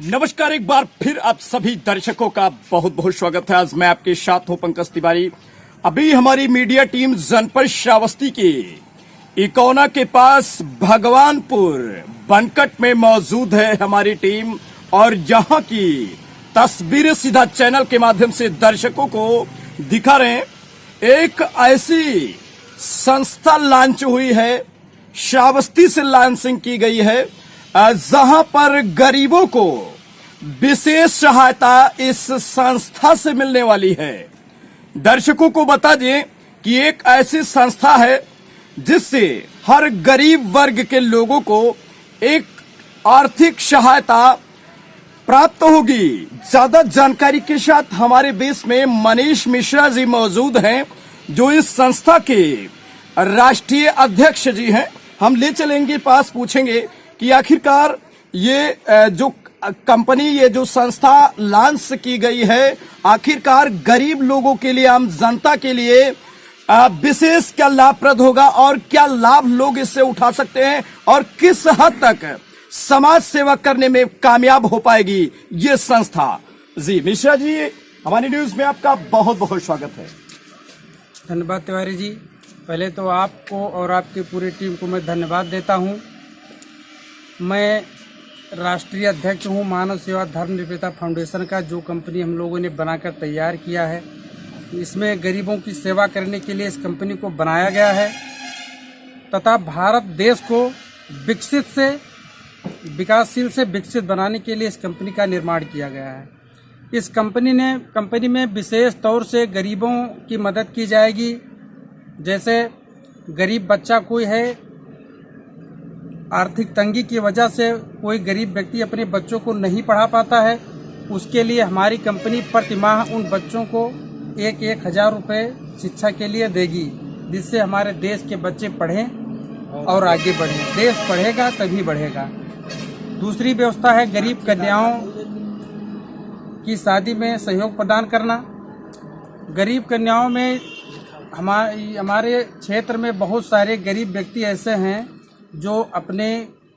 नमस्कार, एक बार फिर आप सभी दर्शकों का बहुत बहुत स्वागत है। आज मैं आपके साथ हूं पंकज तिवारी। अभी हमारी मीडिया टीम जनपद श्रावस्ती के इकोना के पास भगवानपुर बनकट में मौजूद है हमारी टीम, और जहां की तस्वीरें सीधा चैनल के माध्यम से दर्शकों को दिखा रहे हैं। एक ऐसी संस्था लॉन्च हुई है, श्रावस्ती से लॉन्चिंग की गई है, जहां पर गरीबों को विशेष सहायता इस संस्था से मिलने वाली है। दर्शकों को बता दें कि एक ऐसी संस्था है जिससे हर गरीब वर्ग के लोगों को एक आर्थिक सहायता प्राप्त होगी। ज्यादा जानकारी के साथ हमारे बीच में मनीष मिश्रा जी मौजूद हैं, जो इस संस्था के राष्ट्रीय अध्यक्ष जी हैं। हम ले चलेंगे पास, पूछेंगे कि आखिरकार ये जो कंपनी, ये जो संस्था लॉन्च की गई है, आखिरकार गरीब लोगों के लिए, आम जनता के लिए विशेष क्या लाभप्रद होगा और क्या लाभ लोग इससे उठा सकते हैं और किस हद तक समाज सेवा करने में कामयाब हो पाएगी ये संस्था। जी मिश्रा जी, हमारी न्यूज में आपका बहुत बहुत स्वागत है। धन्यवाद तिवारी जी। पहले तो आपको और आपकी पूरी टीम को मैं धन्यवाद देता हूं। मैं राष्ट्रीय अध्यक्ष हूं मानव सेवा धर्मनिरपेक्षता फाउंडेशन का, जो कंपनी हम लोगों ने बनाकर तैयार किया है। इसमें गरीबों की सेवा करने के लिए इस कंपनी को बनाया गया है तथा भारत देश को विकसित से विकासशील से विकसित बनाने के लिए इस कंपनी का निर्माण किया गया है। इस कंपनी में विशेष तौर से गरीबों की मदद की जाएगी। जैसे गरीब बच्चा कोई है, आर्थिक तंगी की वजह से कोई गरीब व्यक्ति अपने बच्चों को नहीं पढ़ा पाता है, उसके लिए हमारी कंपनी प्रतिमाह उन बच्चों को 1,000 रुपये शिक्षा के लिए देगी, जिससे हमारे देश के बच्चे पढ़ें और आगे बढ़ें। देश पढ़ेगा तभी बढ़ेगा। दूसरी व्यवस्था है गरीब कन्याओं की शादी में सहयोग प्रदान करना। गरीब कन्याओं में हमारे क्षेत्र में बहुत सारे गरीब व्यक्ति ऐसे हैं जो अपने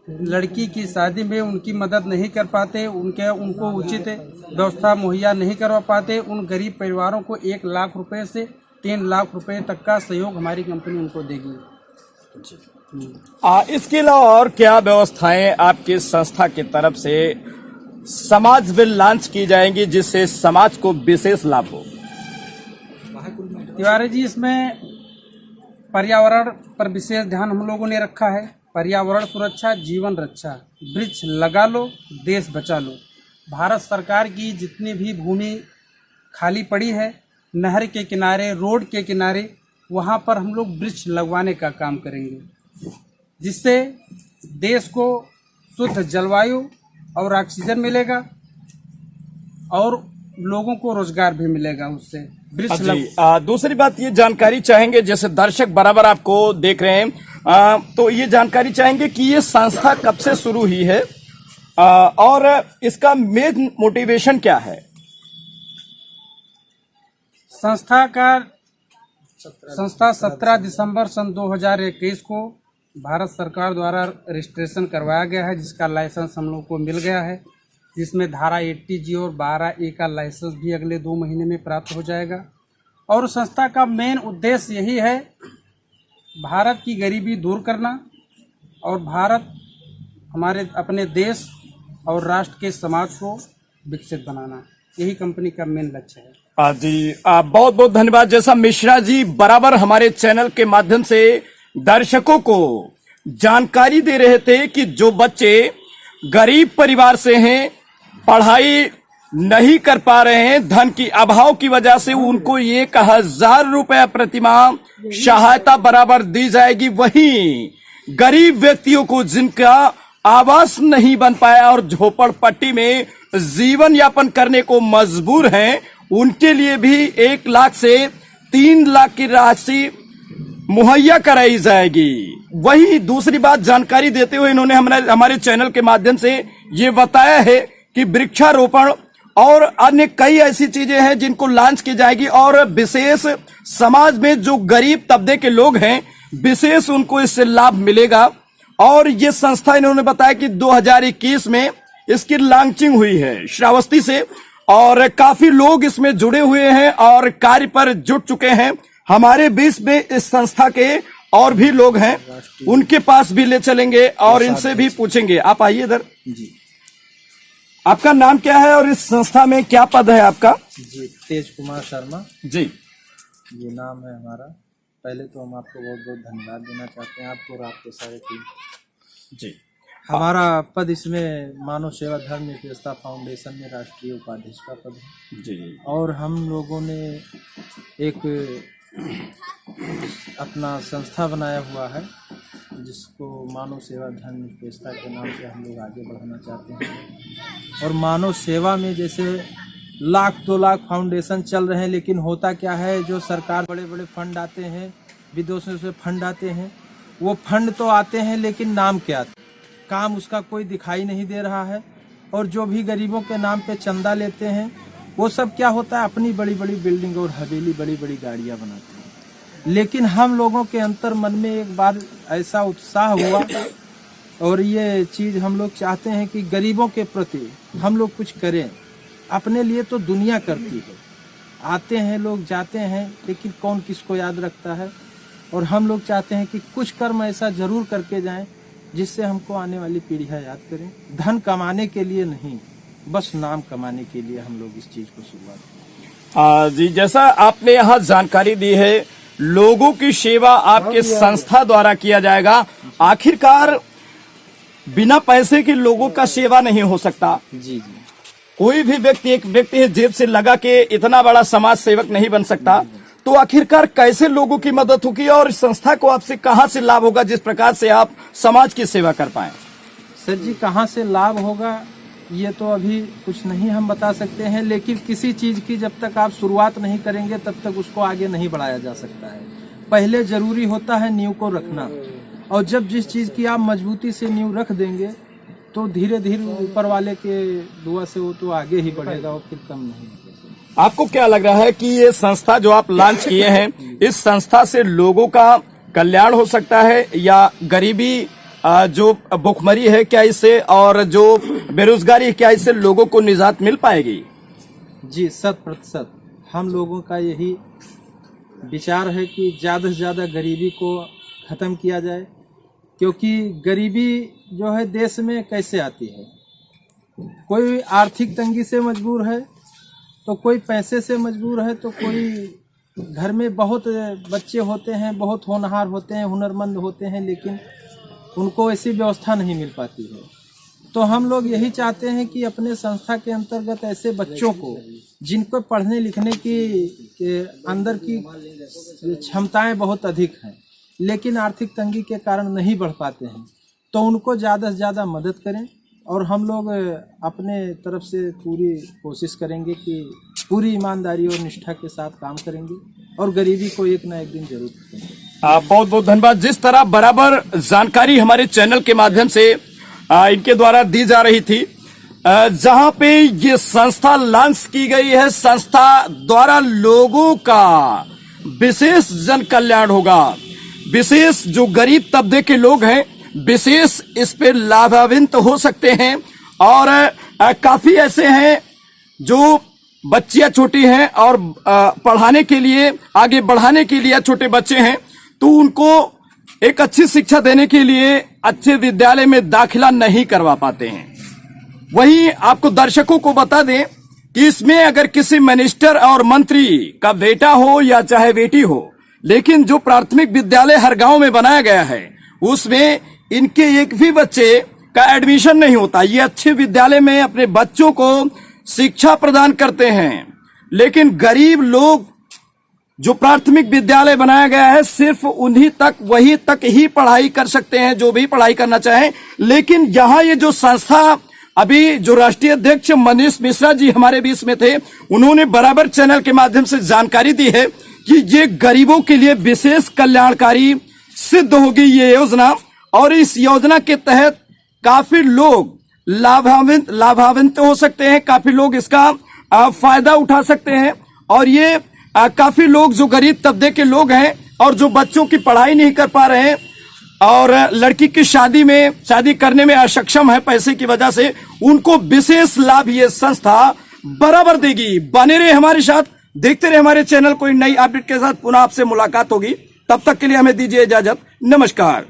लड़की की शादी में उनकी मदद नहीं कर पाते, उनको उचित व्यवस्था मुहैया नहीं करवा पाते। उन गरीब परिवारों को 1 लाख रुपए से 3 लाख रुपए तक का सहयोग हमारी कंपनी उनको देगी। इसके अलावा और क्या व्यवस्थाएं आपकी संस्था की तरफ से समाज में लॉन्च की जाएंगी जिससे समाज को विशेष लाभ हो? तिवारी जी, इसमें पर्यावरण पर विशेष ध्यान हम लोगों ने रखा है। पर्यावरण सुरक्षा, जीवन रक्षा, वृक्ष लगा लो, देश बचा लो। भारत सरकार की जितनी भी भूमि खाली पड़ी है, नहर के किनारे, रोड के किनारे, वहाँ पर हम लोग वृक्ष लगवाने का काम करेंगे, जिससे देश को शुद्ध जलवायु और ऑक्सीजन मिलेगा और लोगों को रोजगार भी मिलेगा उससे। दूसरी बात ये जानकारी चाहेंगे, जैसे दर्शक बराबर आपको देख रहे हैं, तो ये जानकारी चाहेंगे कि ये संस्था कब से शुरू हुई है और इसका मेन मोटिवेशन क्या है? संस्था 17 दिसंबर सन 2021 को भारत सरकार द्वारा रजिस्ट्रेशन करवाया गया है, जिसका लाइसेंस हम लोग को मिल गया है, जिसमें धारा 80G और 12A का लाइसेंस भी अगले 2 महीने में प्राप्त हो जाएगा। और संस्था का मेन उद्देश्य यही है, भारत की गरीबी दूर करना और भारत हमारे अपने देश और राष्ट्र के समाज को विकसित बनाना, यही कंपनी का मेन लक्ष्य है। जी बहुत बहुत धन्यवाद। जैसा मिश्रा जी बराबर हमारे चैनल के माध्यम से दर्शकों को जानकारी दे रहे थे कि जो बच्चे गरीब परिवार से हैं, पढ़ाई नहीं कर पा रहे हैं, धन की अभाव की वजह से उनको 1,000 रुपया प्रतिमाह सहायता बराबर दी जाएगी। वहीं गरीब व्यक्तियों को जिनका आवास नहीं बन पाया और झोपड़पट्टी में जीवन यापन करने को मजबूर हैं, उनके लिए भी 1 लाख से 3 लाख की राशि मुहैया कराई जाएगी। वही दूसरी बात जानकारी देते हुए इन्होंने हमारे चैनल के माध्यम से ये बताया है कि वृक्षारोपण और अन्य कई ऐसी चीजें हैं जिनको लॉन्च की जाएगी, और विशेष समाज में जो गरीब तबके के लोग हैं, विशेष उनको इससे लाभ मिलेगा। और ये संस्था इन्होंने बताया कि 2021 में इसकी लॉन्चिंग हुई है श्रावस्ती से और काफी लोग इसमें जुड़े हुए हैं और कार्य पर जुट चुके हैं। हमारे बीच में इस संस्था के और भी लोग हैं, उनके पास भी ले चलेंगे और इनसे भी पूछेंगे। आप आइए इधर जी। आपका नाम क्या है और इस संस्था में क्या पद है आपका? जी, तेज कुमार शर्मा जी, ये नाम है हमारा। पहले तो हम आपको बहुत बहुत धन्यवाद देना चाहते हैं, आपको और आपके सारे टीम। जी, हमारा पद इसमें मानव सेवा धर्म निरपेक्षता फाउंडेशन में राष्ट्रीय उपाध्यक्ष का पद है। जी, और हम लोगों ने एक अपना संस्था बनाया हुआ है जिसको मानव सेवा धर्म निरपेक्षता के नाम से हम लोग आगे बढ़ाना चाहते हैं। और मानव सेवा में जैसे 1,00,000 2 लाख फाउंडेशन चल रहे हैं, लेकिन होता क्या है, जो सरकार बड़े बड़े फंड आते हैं, विदेशों से फंड आते हैं, वो फंड तो आते हैं लेकिन नाम क्या, काम उसका कोई दिखाई नहीं दे रहा है। और जो भी गरीबों के नाम पे चंदा लेते हैं वो सब क्या होता है, अपनी बड़ी बड़ी बिल्डिंग और हवेली, बड़ी बड़ी गाड़ियां बनाते हैं। लेकिन हम लोगों के अंतर मन में एक बार ऐसा उत्साह हुआ और ये चीज़ हम लोग चाहते हैं कि गरीबों के प्रति हम लोग कुछ करें। अपने लिए तो दुनिया करती है, आते हैं लोग, जाते हैं, लेकिन कौन किसको याद रखता है। और हम लोग चाहते हैं कि कुछ कर्म ऐसा जरूर करके जाएं जिससे हमको आने वाली पीढ़ियां याद करें। धन कमाने के लिए नहीं, बस नाम कमाने के लिए हम लोग इस चीज को शुरुआत की। जी, जैसा आपने यहाँ जानकारी दी है, लोगों की सेवा आपके संस्था द्वारा किया जाएगा। आखिरकार बिना पैसे के लोगों का सेवा नहीं हो सकता। जी जी। कोई भी व्यक्ति, एक व्यक्ति है जेब से लगा के इतना बड़ा समाज सेवक नहीं बन सकता। तो आखिरकार कैसे लोगों की मदद होगी और इस संस्था को आपसे कहां से लाभ होगा जिस प्रकार से आप समाज की सेवा कर पाए? सर जी, कहां से लाभ होगा ये तो अभी कुछ नहीं हम बता सकते हैं, लेकिन किसी चीज की जब तक आप शुरुआत नहीं करेंगे तब तक उसको आगे नहीं बढ़ाया जा सकता है। पहले जरूरी होता है नींव को रखना, और जब जिस चीज की आप मजबूती से नींव रख देंगे तो धीरे धीरे ऊपर वाले के दुआ से वो तो आगे ही बढ़ेगा और फिर कम नहीं। आपको क्या लग रहा है कि ये संस्था जो आप लॉन्च किए हैं, इस संस्था से लोगों का कल्याण हो सकता है या गरीबी जो भुखमरी है क्या इससे, और जो बेरोजगारी है क्या इससे लोगों को निजात मिल पाएगी? जी 100% हम लोगों का यही विचार है कि ज़्यादा से ज़्यादा गरीबी को ख़त्म किया जाए, क्योंकि गरीबी जो है देश में कैसे आती है, कोई आर्थिक तंगी से मजबूर है तो कोई पैसे से मजबूर है, तो कोई घर में बहुत बच्चे होते हैं, बहुत होनहार होते हैं, हुनरमंद होते हैं, लेकिन उनको ऐसी व्यवस्था नहीं मिल पाती है। तो हम लोग यही चाहते हैं कि अपने संस्था के अंतर्गत ऐसे बच्चों को जिनको पढ़ने लिखने के अंदर की क्षमताएं बहुत अधिक हैं लेकिन आर्थिक तंगी के कारण नहीं बढ़ पाते हैं, तो उनको ज़्यादा से ज़्यादा मदद करें। और हम लोग अपने तरफ से पूरी कोशिश करेंगे कि पूरी ईमानदारी और निष्ठा के साथ काम करेंगे और गरीबी को एक ना एक दिन जरूर खत्म। बहुत बहुत धन्यवाद। जिस तरह बराबर जानकारी हमारे चैनल के माध्यम से इनके द्वारा दी जा रही थी, जहां पे ये संस्था लॉन्च की गई है, संस्था द्वारा लोगों का विशेष जन कल्याण होगा, विशेष जो गरीब तबके के लोग हैं विशेष इस पे लाभान्वित हो सकते हैं। और काफी ऐसे हैं जो बच्चियां छोटी हैं और पढ़ाने के लिए, आगे बढ़ाने के लिए छोटे बच्चे हैं, तो उनको एक अच्छी शिक्षा देने के लिए अच्छे विद्यालय में दाखिला नहीं करवा पाते हैं। वहीं आपको दर्शकों को बता दें कि इसमें अगर किसी मिनिस्टर और मंत्री का बेटा हो या चाहे बेटी हो, लेकिन जो प्राथमिक विद्यालय हर गांव में बनाया गया है उसमें इनके एक भी बच्चे का एडमिशन नहीं होता। ये अच्छे विद्यालय में अपने बच्चों को शिक्षा प्रदान करते हैं, लेकिन गरीब लोग जो प्राथमिक विद्यालय बनाया गया है सिर्फ उन्हीं तक, वही तक ही पढ़ाई कर सकते हैं जो भी पढ़ाई करना चाहें। लेकिन यहाँ ये जो संस्था, अभी जो राष्ट्रीय अध्यक्ष मनीष मिश्रा जी हमारे बीच में थे, उन्होंने बराबर चैनल के माध्यम से जानकारी दी है कि ये गरीबों के लिए विशेष कल्याणकारी सिद्ध होगी ये योजना, और इस योजना के तहत काफी लोग लाभान्वित हो सकते हैं, काफी लोग इसका फायदा उठा सकते हैं। और ये काफी लोग जो गरीब तबके के लोग हैं और जो बच्चों की पढ़ाई नहीं कर पा रहे हैं और लड़की की शादी करने में असक्षम है पैसे की वजह से, उनको विशेष लाभ ये संस्था बराबर देगी। बने रहे हमारे साथ, देखते रहे हमारे चैनल। कोई नई अपडेट के साथ पुनः आपसे मुलाकात होगी, तब तक के लिए हमें दीजिए इजाजत। नमस्कार।